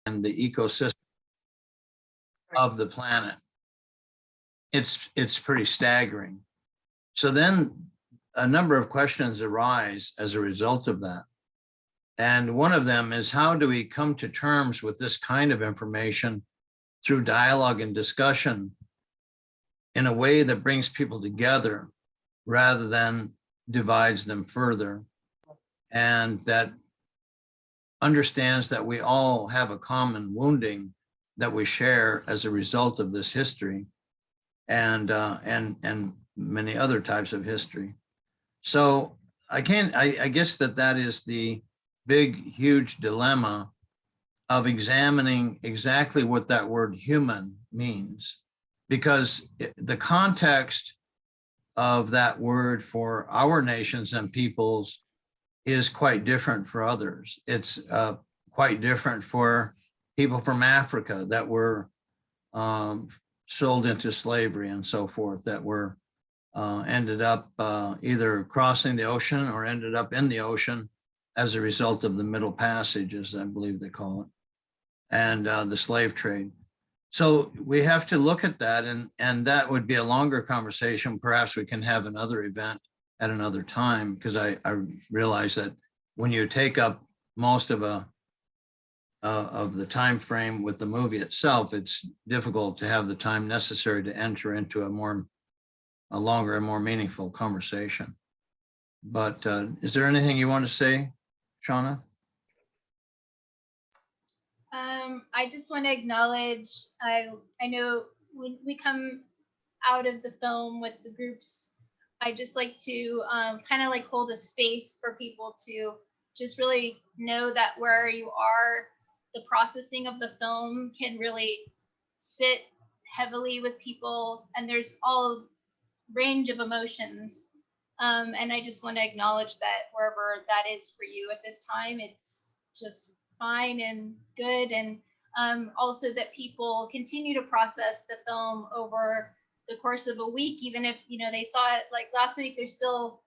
and the ecosystem of the planet. It's pretty staggering. So then a number of questions arise as a result of that. And one of them is, how do we come to terms with this kind of information through dialogue and discussion in a way that brings people together rather than divides them further, and that understands that we all have a common wounding that we share as a result of this history and many other types of history. So I guess that is the big, huge dilemma of examining exactly what that word human means, because the context of that word for our nations and peoples is quite different for others. It's quite different for people from Africa that were sold into slavery and so forth, that were ended up either crossing the ocean or ended up in the ocean as a result of the Middle Passage, as I believe they call it, and the slave trade. So we have to look at that, and that would be a longer conversation. Perhaps we can have another event at another time, because I realize that when you take up most of the time frame with the movie itself, it's difficult to have the time necessary to enter into a longer and more meaningful conversation. But is there anything you want to say, Shauna? I just want to acknowledge, I know when we come out of the film with the groups, I just like to kind of like hold a space for people to just really know that where you are, the processing of the film can really sit heavily with people, and there's all range of emotions. And I just want to acknowledge that wherever that is for you at this time, it's just fine and good. And also that people continue to process the film over the course of a week, even if, you know, they saw it like last week, there's still,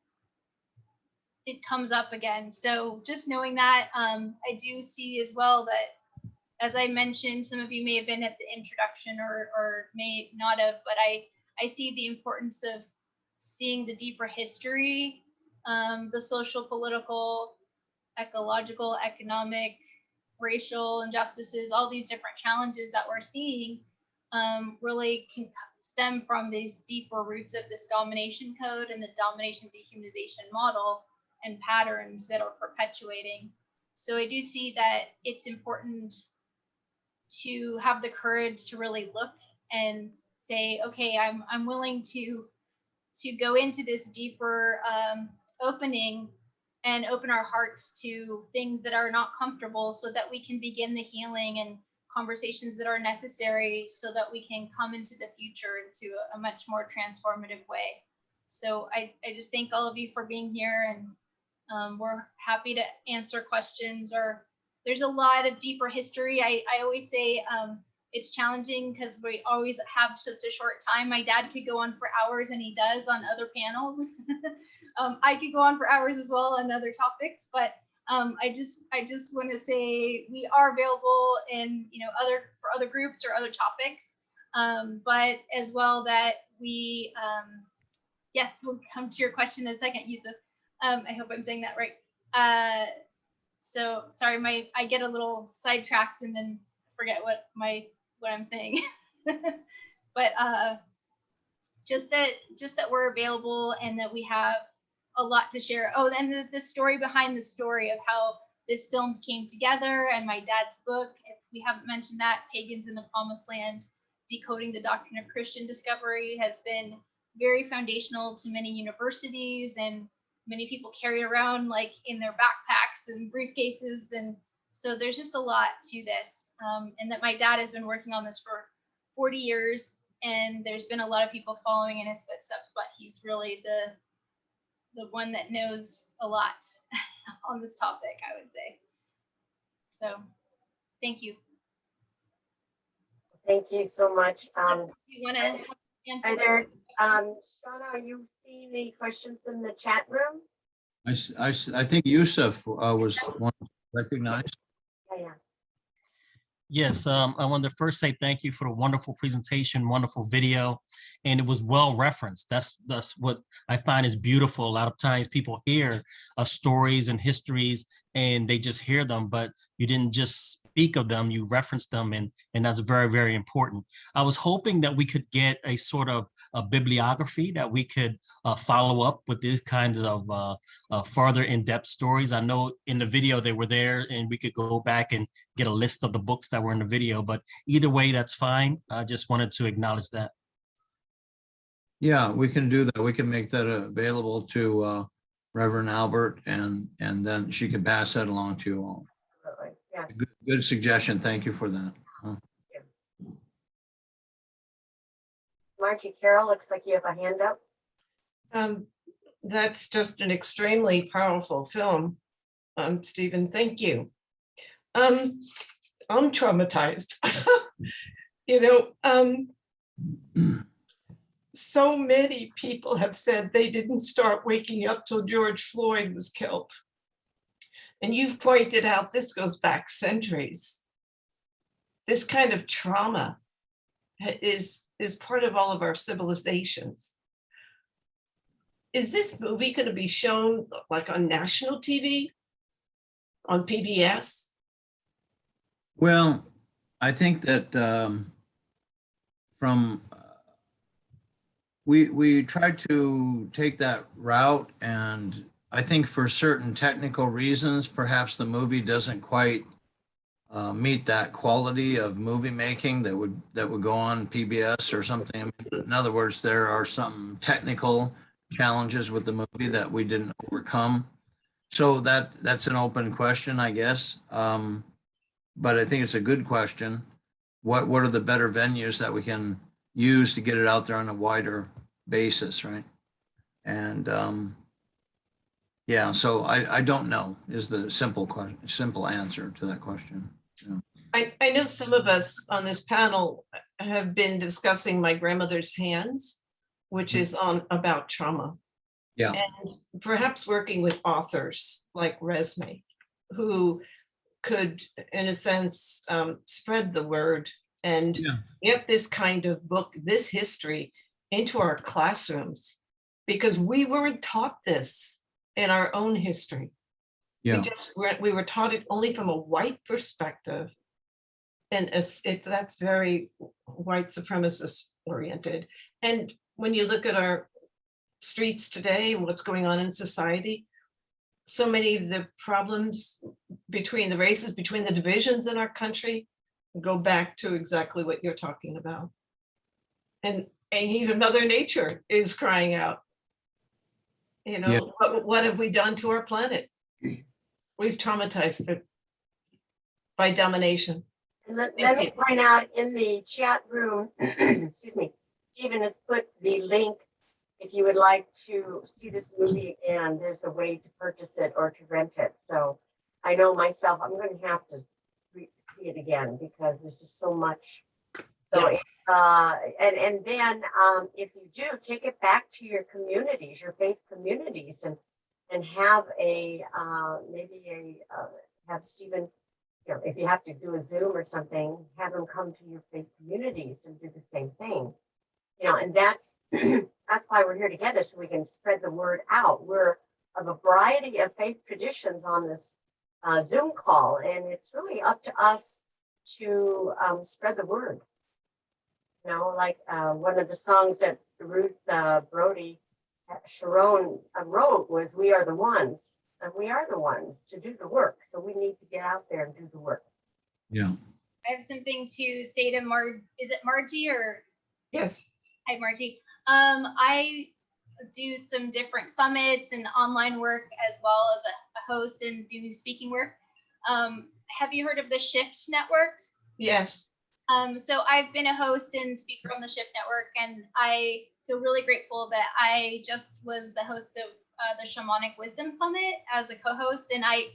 it comes up again. So just knowing that, I do see as well that, as I mentioned, some of you may have been at the introduction or may not have, but I see the importance of seeing the deeper history, the social, political, ecological, economic, racial injustices, all these different challenges that we're seeing really can stem from these deeper roots of this domination code and the domination dehumanization model and patterns that are perpetuating. So I do see that it's important to have the courage to really look and say, okay, I'm willing to go into this deeper opening and open our hearts to things that are not comfortable, so that we can begin the healing and conversations that are necessary, so that we can come into the future into a much more transformative way. So I just thank all of you for being here, and we're happy to answer questions. Or there's a lot of deeper history. I always say it's challenging because we always have such a short time. My dad could go on for hours, and he does on other panels. I could go on for hours as well on other topics, but I just want to say we are available in, you know, for other groups or other topics, but as well that we yes, we'll come to your question in a second, Yusuf. I hope I'm saying that right. So sorry, I get a little sidetracked and then forget what I'm saying. But just that we're available and that we have a lot to share. Oh, and the story behind the story of how this film came together, and my dad's book, if we haven't mentioned that, Pagans in the Promised Land, Decoding the Doctrine of Christian Discovery, has been very foundational to many universities, and many people carry it around like in their backpacks and briefcases. And so there's just a lot to this, and that my dad has been working on this for 40 years, and there's been a lot of people following in his footsteps, but he's really the one that knows a lot on this topic, I would say. So thank you. Thank you so much. You want to are there, Shauna, are you seeing any questions in the chat room? I think Yusuf was one recognized. Yeah. Yes, I wanted to first say thank you for the wonderful presentation, wonderful video, and it was well referenced. That's what I find is beautiful. A lot of times people hear stories and histories and they just hear them, but you didn't just speak of them, you referenced them, and that's very, very important. I was hoping that we could get a sort of a bibliography that we could follow up with these kinds of further in-depth stories. I know in the video they were there and we could go back and get a list of the books that were in the video, but either way, that's fine. I just wanted to acknowledge that. Yeah, we can do that. We can make that available to Reverend Albert, and then she can pass that along to you all. Absolutely. Yeah. Good suggestion. Thank you for that. Margie Carroll, looks like you have a hand up. That's just an extremely powerful film. Stephen, thank you. I'm traumatized. So many people have said they didn't start waking up till George Floyd was killed. And you've pointed out this goes back centuries. This kind of trauma is part of all of our civilizations. Is this movie going to be shown like on national TV, on PBS? Well, I think that we tried to take that route, and I think for certain technical reasons, perhaps the movie doesn't quite meet that quality of movie making that would go on PBS or something. In other words, there are some technical challenges with the movie that we didn't overcome. So that's an open question, I guess. But I think it's a good question. What are the better venues that we can use to get it out there on a wider basis, right? And yeah, so I don't know is the simple answer to that question. Yeah. I know some of us on this panel have been discussing My Grandmother's Hands, which is about trauma. Yeah. And perhaps working with authors like Resme, who could, in a sense, spread the word and get this kind of book, this history, into our classrooms, because we weren't taught this in our own history. Yeah. We were taught it only from a white perspective, and that's very white supremacist oriented. And when you look at our streets today, what's going on in society, so many of the problems between the races, between the divisions in our country, go back to exactly what you're talking about. And even Mother Nature is crying out, what have we done to our planet? We've traumatized it by domination. And let me point out in the chat room, excuse me, Stephen has put the link. If you would like to see this movie again, there's a way to purchase it or to rent it. So I know myself, I'm going to have to see it again because there's just so much. So it's and then if you do, take it back to your communities, your faith communities, and have have Stephen, if you have to do a Zoom or something, have him come to your faith communities and do the same thing. And that's why we're here together, so we can spread the word out. We're of a variety of faith traditions on this Zoom call, and it's really up to us to spread the word. Like one of the songs that Ruth Brody Sharon wrote was, "We are the ones," and we are the ones to do the work. So we need to get out there and do the work. Yeah. I have something to say to is it Margie or? Yes. Hi, Margie. I do some different summits and online work as well as a host and do speaking work. Have you heard of the Shift Network? Yes. So I've been a host and speaker on the Shift Network, and I feel really grateful that I just was the host of the Shamanic Wisdom Summit as a co-host, and I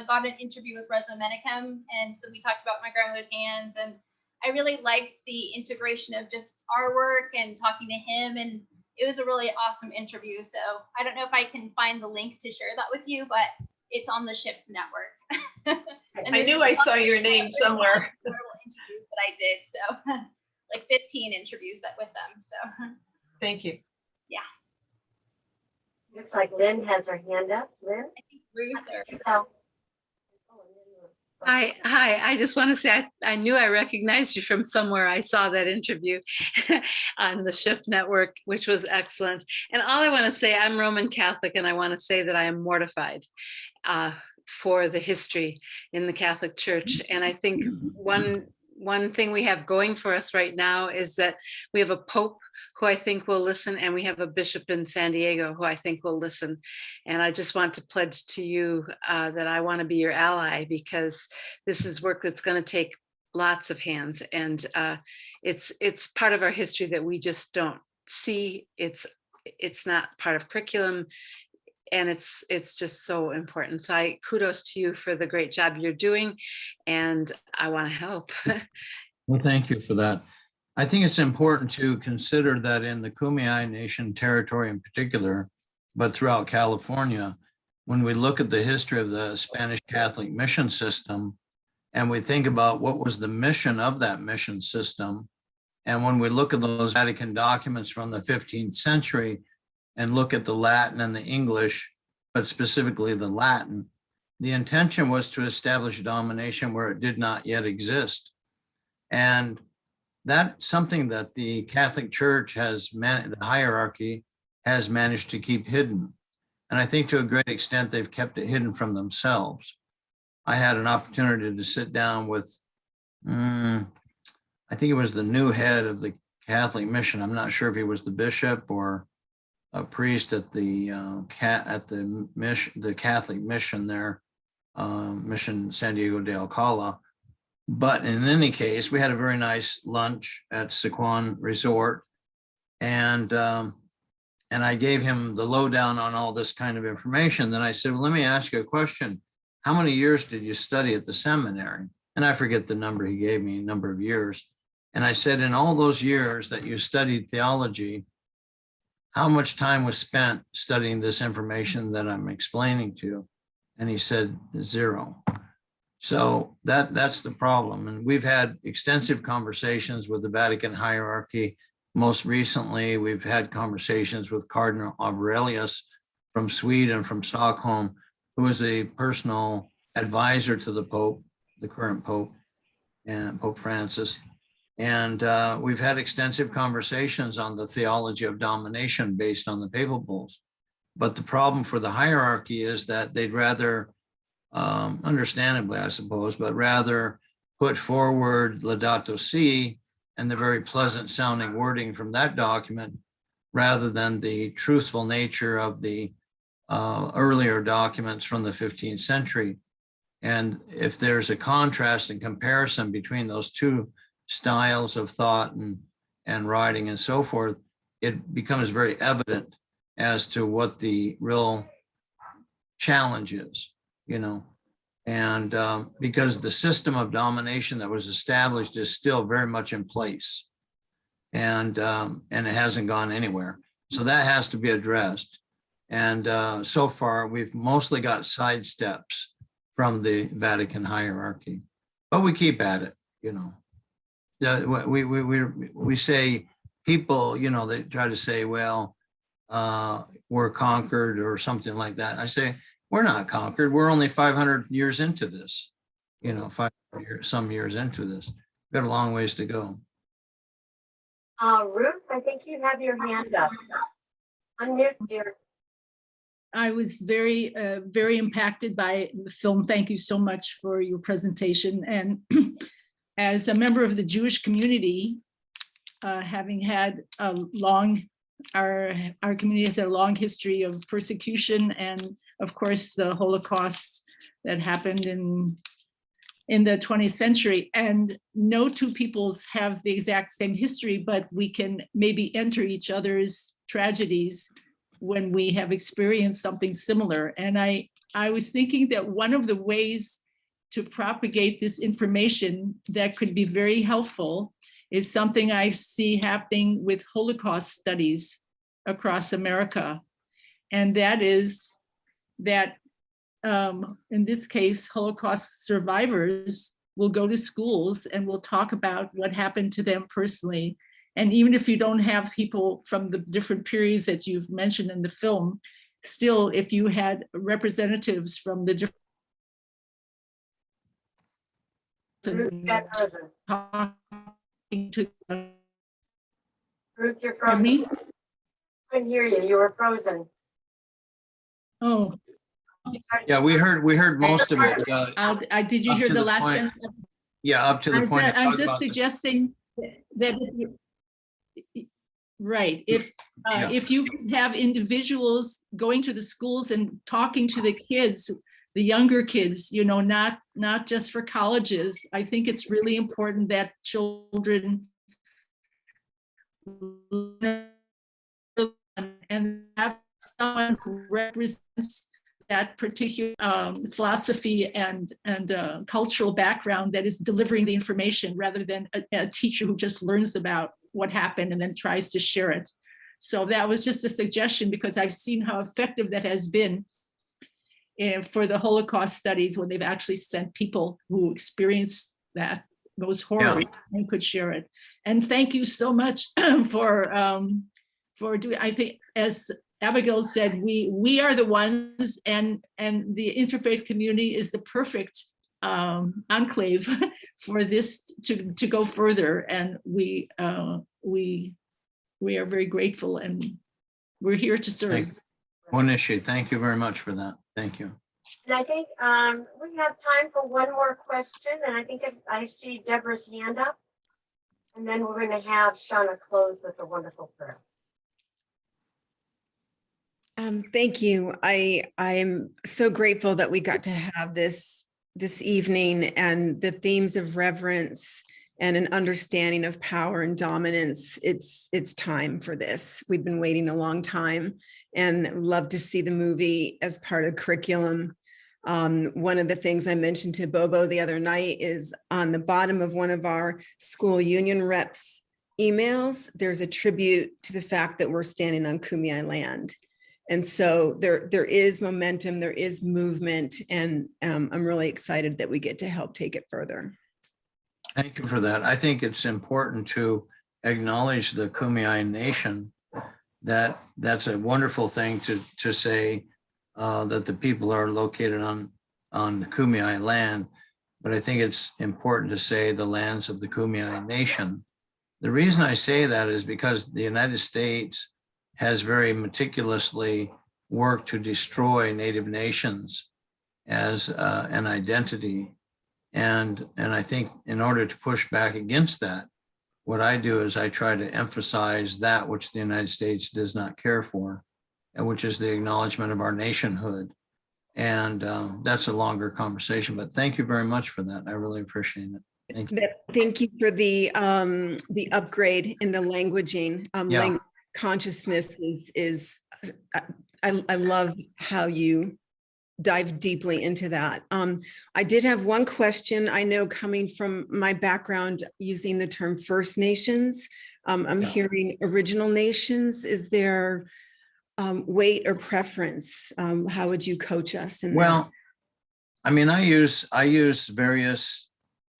got an interview with Newcomb, and so we talked about My Grandmother's Hands, and I really liked the integration of just our work and talking to him, and it was a really awesome interview. So I don't know if I can find the link to share that with you, but it's on the Shift Network. And I there's knew a I lot saw of- your name there's a lot of somewhere. incredible interviews that I did, so like 15 interviews with them. So Thank you. Looks like Lynn has her hand up. Lynn? I think Ruth or So- Hi, I just want to say I knew I recognized you from somewhere. I saw that interview on the Shift Network, which was excellent. And all I want to say, I'm Roman Catholic, and I want to say that I am mortified for the history in the Catholic Church. And I think one thing we have going for us right now is that we have a Pope who I think will listen, and we have a bishop in San Diego who I think will listen. And I just want to pledge to you that I want to be your ally, because this is work that's going to take lots of hands, and it's part of our history that we just don't see. It's not part of curriculum, and it's just so important. So I kudos to you for the great job you're doing, and I want to help. Well, thank you for that. I think it's important to consider that in the Kumeyaay Nation territory in particular, but throughout California, when we look at the history of the Spanish Catholic mission system, and we think about what was the mission of that mission system, and when we look at those Vatican documents from the 15th century and look at the Latin and the English, but specifically the Latin, the intention was to establish domination where it did not yet exist. And that's something that the Catholic Church has, the hierarchy has managed to keep hidden. And I think to a great extent, they've kept it hidden from themselves. I had an opportunity to sit down with, I think it was the new head of the Catholic mission. I'm not sure if he was the bishop or a priest at the Catholic mission there, Mission San Diego de Alcala. But in any case, we had a very nice lunch at Sequan Resort, and I gave him the lowdown on all this kind of information. Then I said, well, let me ask you a question. How many years did you study at the seminary? And I forget the number he gave me, number of years. And I said, in all those years that you studied theology, how much time was spent studying this information that I'm explaining to you? And he said 0. So that's the problem. And we've had extensive conversations with the Vatican hierarchy. Most recently, we've had conversations with Cardinal Aurelius from Sweden, from Stockholm, who is a personal advisor to the Pope, the current Pope, and Pope Francis. And we've had extensive conversations on the theology of domination based on the papal bulls. But the problem for the hierarchy is that they'd rather, understandably, I suppose, but rather put forward Laudato Si and the very pleasant sounding wording from that document, rather than the truthful nature of the earlier documents from the 15th century. And if there's a contrast and comparison between those two styles of thought and writing and so forth, it becomes very evident as to what the real challenge is, and because the system of domination that was established is still very much in place, and it hasn't gone anywhere. So that has to be addressed. And so far, we've mostly got sidesteps from the Vatican hierarchy, but we keep at it, We say people, they try to say, well, we're conquered or something like that. I say, we're not conquered. We're only 500 years into this, 500 some years into this. We've got a long ways to go. Ruth, I think you have your hand up. Unmute, dear. I was very, very impacted by the film. Thank you so much for your presentation. And as a member of the Jewish community, having had a long, our community has had a long history of persecution, and of course the Holocaust that happened in the 20th century. And no two peoples have the exact same history, but we can maybe enter each other's tragedies when we have experienced something similar. And I was thinking that one of the ways to propagate this information that could be very helpful is something I see happening with Holocaust studies across America. And that is that in this case, Holocaust survivors will go to schools and will talk about what happened to them personally. And even if you don't have people from the different periods that you've mentioned in the film, still, if you had representatives from the different Ruth, you got frozen. talking to Ruth, you're Pardon frozen. me? Couldn't hear you. You were frozen. Oh, Yeah, we heard most of it. did you Up hear to the the last point. sentence? Yeah, up to the point. it I'm talked just about the- suggesting that, right, Yeah. if you could have individuals going to the schools and talking to the kids, the younger kids, you know, not just for colleges, I think it's really important that children and have someone who represents that particular philosophy and cultural background that is delivering the information rather than a teacher who just learns about what happened and then tries to share it. So that was just a suggestion because I've seen how effective that has been for the Holocaust studies when they've actually sent people who experienced those horrors and could share it. And thank you so much for doing, I think, as Abigail said, we are the ones, and the interfaith community is the perfect enclave for this to go further. And we are very grateful, and we're here to serve. One issue. Thank you very much for that. Thank you. And I think we have time for one more question. And I think I see Deborah's hand up. And then we're going to have Shauna close with a wonderful prayer. Thank you. I am so grateful that we got to have this evening, and the themes of reverence and an understanding of power and dominance. It's time for this. We've been waiting a long time, and love to see the movie as part of curriculum. One of the things I mentioned to Bobo the other night is on the bottom of one of our school union reps emails, there's a tribute to the fact that we're standing on Kumeyaay land. And so there is momentum, there is movement, and I'm really excited that we get to help take it further. Thank you for that. I think it's important to acknowledge the Kumeyaay Nation. That's a wonderful thing to say that the people are located on the Kumeyaay land. But I think it's important to say the lands of the Kumeyaay Nation. The reason I say that is because the United States has very meticulously worked to destroy Native nations as an identity. And I think in order to push back against that, what I do is I try to emphasize that which the United States does not care for, and which is the acknowledgement of our nationhood. And that's a longer conversation, but thank you very much for that. I really appreciate it. Thank you. Thank you for the upgrade in the languaging. Language consciousness is I love how you dive deeply into that. I did have one question. I know, coming from my background using the term First Nations, I'm hearing original nations. Is there weight or preference? How would you coach us in that? I mean, I use various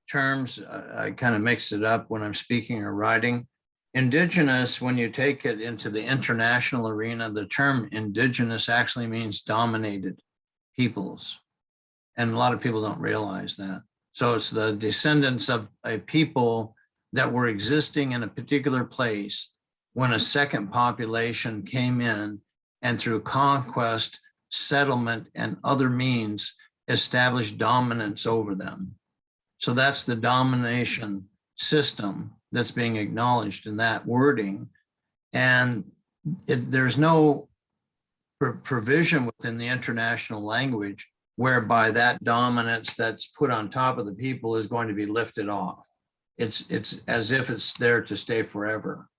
terms. I kind of mix it up when I'm speaking or writing. Indigenous, when you take it into the international arena, the term indigenous actually means dominated peoples. And a lot of people don't realize that. So it's the descendants of a people that were existing in a particular place when a second population came in and through conquest, settlement, and other means established dominance over them. So that's the domination system that's being acknowledged in that wording. And there's no provision within the international language whereby that dominance that's put on top of the people is going to be lifted off. It's as if it's there to stay forever.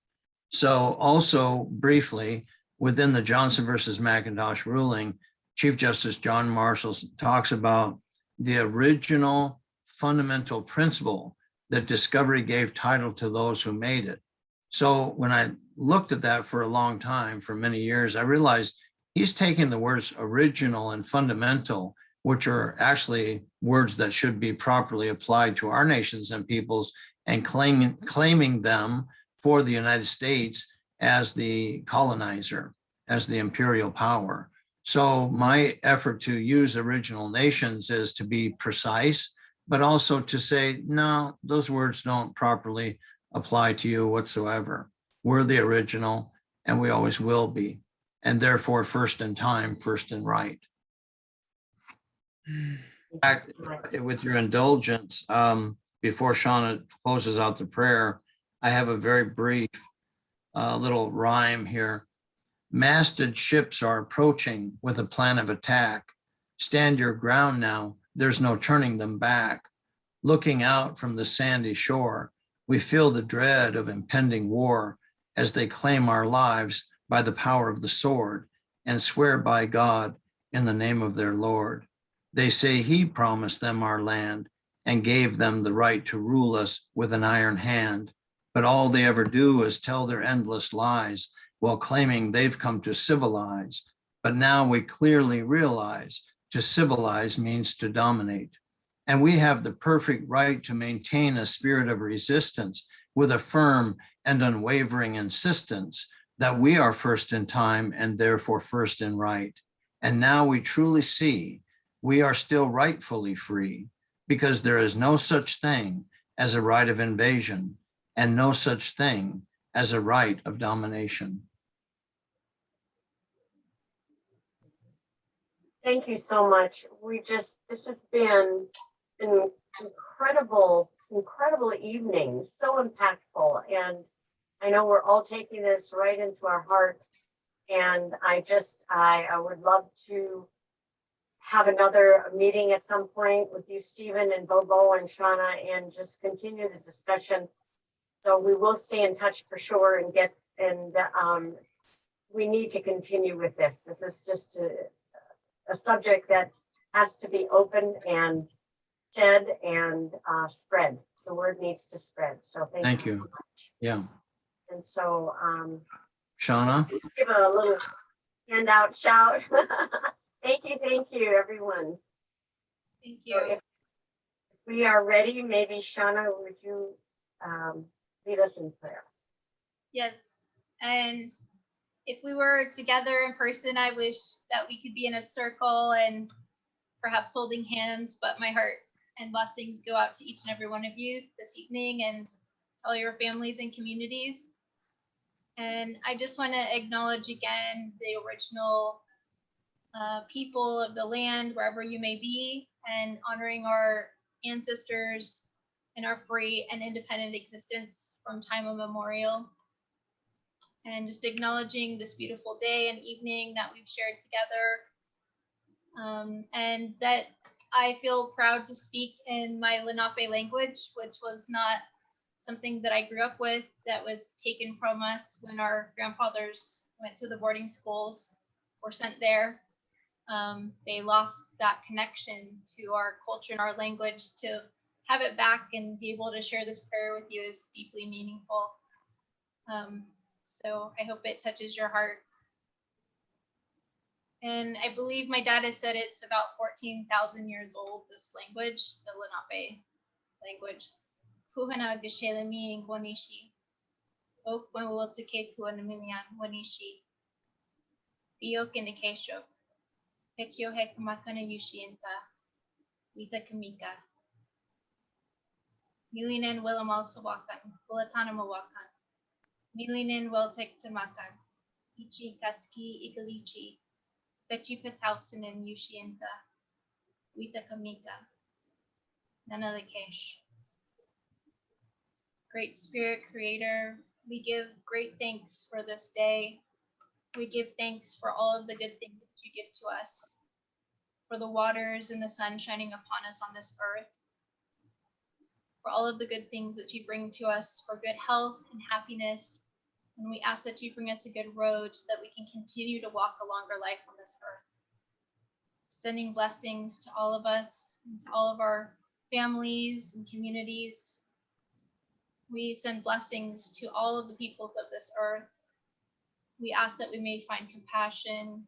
So also briefly, within the Johnson versus McIntosh ruling, Chief Justice John Marshall talks about the original fundamental principle that discovery gave title to those who made it. So when I looked at that for a long time, for many years, I realized he's taking the words original and fundamental which are actually words that should be properly applied to our nations and peoples, and claiming them for the United States as the colonizer, as the imperial power. So my effort to use original nations is to be precise, but also to say, no, those words don't properly apply to you whatsoever. We're the original, and we always will be, and therefore first in time, first in right. With your indulgence, before Shawn closes out the prayer, I have a very brief little rhyme here. Masted ships are approaching with a plan of attack. Stand your ground now, there's no turning them back. Looking out from the sandy shore, we feel the dread of impending war as they claim our lives by the power of the sword and swear by God in the name of their Lord. They say he promised them our land and gave them the right to rule us with an iron hand. But all they ever do is tell their endless lies while claiming they've come to civilize. But now we clearly realize to civilize means to dominate. And we have the perfect right to maintain a spirit of resistance with a firm and unwavering insistence that we are first in time and therefore first in right. And now we truly see we are still rightfully free, because there is no such thing as a right of invasion and no such thing as a right of domination. Thank you so much. This has been an incredible evening, so impactful. And I know we're all taking this right into our heart. And I would love to have another meeting at some point with you, Stephen and Bobo and Shauna, and just continue the discussion. So we will stay in touch for sure and we need to continue with this. This is just a subject that has to be open and said and spread. The word needs to spread. So thank you so much. Yeah. And so Shauna? let's give a little handout shout. Thank you, everyone. Thank you. So if we are ready, maybe Shauna, would you lead us in prayer? Yes. And if we were together in person, I wish that we could be in a circle and perhaps holding hands, but my heart and blessings go out to each and every one of you this evening and to all your families and communities. And I just want to acknowledge again the original people of the land, wherever you may be, and honoring our ancestors and our free and independent existence from time immemorial. And just acknowledging this beautiful day and evening that we've shared together. And that I feel proud to speak in my Lenape language, which was not something that I grew up with, that was taken from us when our grandfathers went to the boarding schools or sent there. They lost that connection to our culture and our language. To have it back and be able to share this prayer with you is deeply meaningful. So I hope it touches your heart. And I believe my dad has said it's about 14,000 years old, this language, the Lenape language. Kuhana Geshelemi Wanishi. Okwawotake Kuanamilian Wanishi. Biok in the Keshok. Petio Hekamakana Yushienta. Vita Kamika. Milinen Willamal Sawakan. Willatana Mawakan. Milinen Weltek Tamakan. Ichi Kaski Ikalichi. Bechi Petausen and Yushienta. Vita Kamika. Nanalakesh. Great Spirit Creator, we give great thanks for this day. We give thanks for all of the good things that you give to us, for the waters and the sun shining upon us on this earth, for all of the good things that you bring to us, for good health and happiness. And we ask that you bring us a good road so that we can continue to walk a longer life on this earth. Sending blessings to all of us and to all of our families and communities. We send blessings to all of the peoples of this earth. We ask that we may find compassion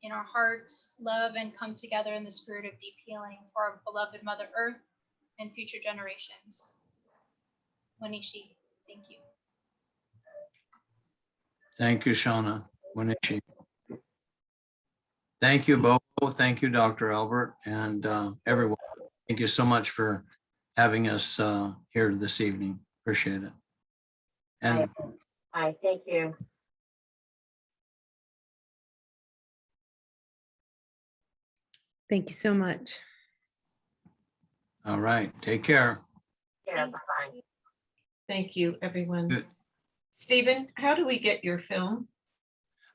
in our hearts love and come together in the spirit of deep healing for our beloved Mother Earth and future generations. Wanishi, thank you. Thank you, Shauna. Wanishi. Thank you, Bobo. Thank you, Dr. Albert, and everyone. Thank you so much for having us here this evening. Appreciate it. And Hi, thank you. Thank you so much. all right, take care. Yeah, Thank bye-bye. you. Thank you, everyone. Good. Stephen, how do we get your film?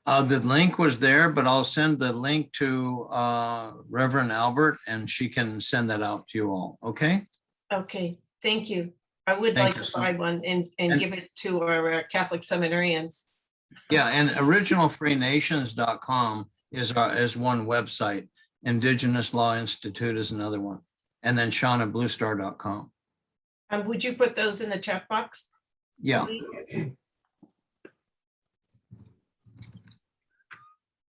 The link was there, but I'll send the link to Reverend Albert and she can send that out to you all. Okay? Okay, thank you. I would Thank like you to so buy one and And- give it to our Catholic seminarians. Yeah, and originalfreenations.com is one website. Indigenous Law Institute is another one. And then ShaunaBlueStar.com. Would you put those in the chat box? Yeah,